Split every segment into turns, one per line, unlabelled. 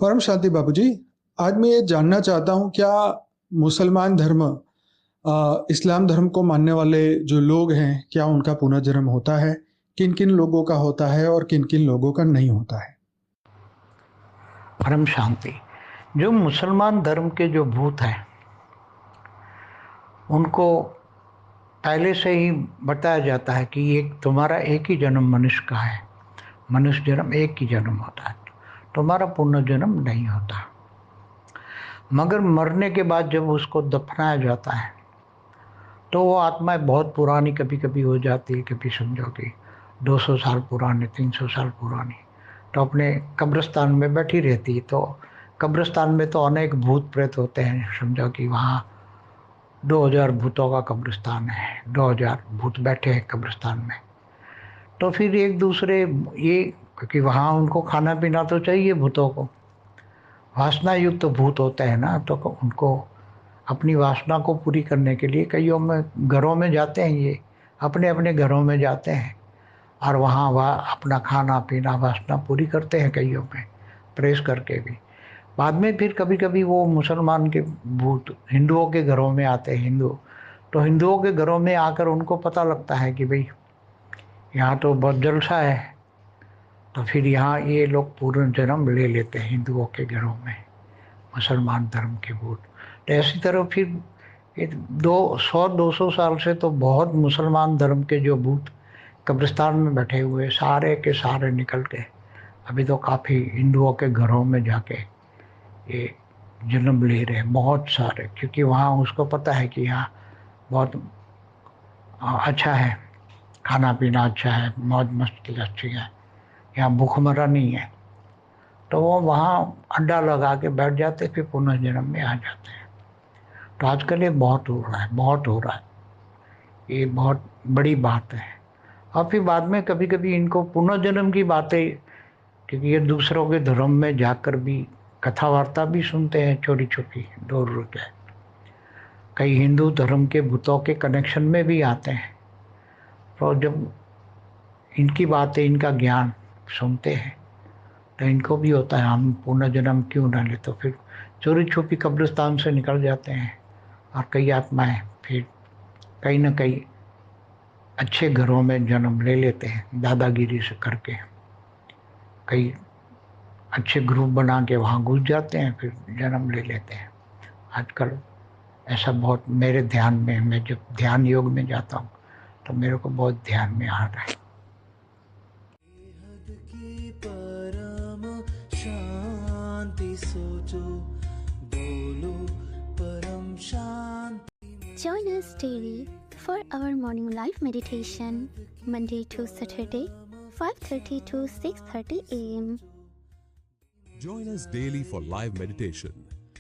परम शांति बाबूजी, आज मैं ये जानना चाहता हूँ क्या मुसलमान धर्म इस्लाम धर्म को मानने वाले जो लोग हैं, क्या उनका पुनर्जन्म होता है? किन-किन लोगों का होता है और किन-किन लोगों का नहीं होता है?
परम शांति। जो मुसलमान धर्म के जो भूत हैं उनको पहले से ही बताया जाता है कि एक तुम्हारा एक ही जन्म मनुष्य का है, मनुष्य जन्म एक ही जन्म होता है, तुम्हारा पुनर्जन्म नहीं होता। मगर मरने के बाद जब उसको दफनाया जाता है तो वो आत्माएं बहुत पुरानी कभी कभी हो जाती है, कभी समझो कि 200 साल पुरानी, 300 साल पुरानी, तो अपने कब्रिस्तान में बैठी रहती है। तो कब्रिस्तान में तो अनेक भूत प्रेत होते हैं, समझो कि वहाँ 2000 भूतों का कब्रिस्तान है, 2000 भूत बैठे हैं कब्रिस्तान में। तो फिर एक दूसरे ये, क्योंकि वहाँ उनको खाना पीना तो चाहिए भूतों को, वासना युक्त तो भूत होते हैं ना, तो उनको अपनी वासना को पूरी करने के लिए कईयों में घरों में जाते हैं, ये अपने अपने घरों में जाते हैं और वहाँ वह अपना खाना पीना वासना पूरी करते हैं, कईयों में प्रेस करके भी। बाद में फिर कभी कभी वो मुसलमान के भूत हिंदुओं के घरों में आते हैं, हिंदू तो हिंदुओं के घरों में आकर उनको पता लगता है कि भाई यहाँ तो बहुत जलसा है, तो फिर यहाँ ये लोग पूर्ण जन्म ले लेते हैं हिंदुओं के घरों में, मुसलमान धर्म के भूत। तो ऐसी तरह फिर ये 200 साल से तो बहुत मुसलमान धर्म के जो भूत कब्रिस्तान में बैठे हुए सारे के सारे निकल के अभी तो काफ़ी हिंदुओं के घरों में जाके ये जन्म ले रहे हैं बहुत सारे, क्योंकि वहाँ उसको पता है कि यहाँ बहुत अच्छा है, खाना पीना अच्छा है, मौज मस्ती अच्छी है, यहाँ भूखमरा नहीं है। तो वो वहाँ अड्डा लगा के बैठ जाते, फिर पुनर्जन्म में आ जाते हैं। तो आजकल ये बहुत हो रहा है, बहुत हो रहा है, ये बहुत बड़ी बात है। और फिर बाद में कभी कभी इनको पुनर्जन्म की बातें, क्योंकि ये दूसरों के धर्म में जाकर भी कथा वार्ता भी सुनते हैं, चोरी छुपी दूर के, कई हिंदू धर्म के भूतों के कनेक्शन में भी आते हैं। तो जब इनकी बातें, इनका ज्ञान सुनते हैं तो इनको भी होता है हम पुनर्जन्म क्यों ना ले, तो फिर चोरी छुपी कब्रिस्तान से निकल जाते हैं और कई आत्माएं फिर कहीं ना कहीं अच्छे घरों में जन्म ले लेते हैं, दादागिरी से करके कई अच्छे ग्रुप बना के वहाँ घुस जाते हैं, फिर जन्म ले लेते हैं। आजकल ऐसा बहुत मेरे ध्यान में, मैं जब ध्यान योग में जाता हूँ तो मेरे को बहुत ध्यान में आ रहा है।
बेहद की परम शांति सोचो, बोलो परम शांति।
Join us daily for our morning live meditation, Monday to Saturday, 5:30 to 6:30 a.m.
Join us daily for live meditation,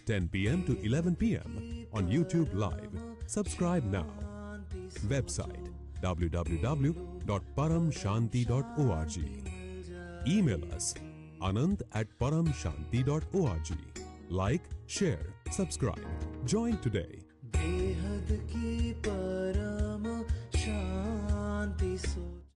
10 p.m. to 11 p.m. on YouTube Live. Subscribe now. Website www.paramshanti.org. Email us anant@paramshanti.org. Like, share, subscribe. Join today.
बेहद की परम शांति सोचो।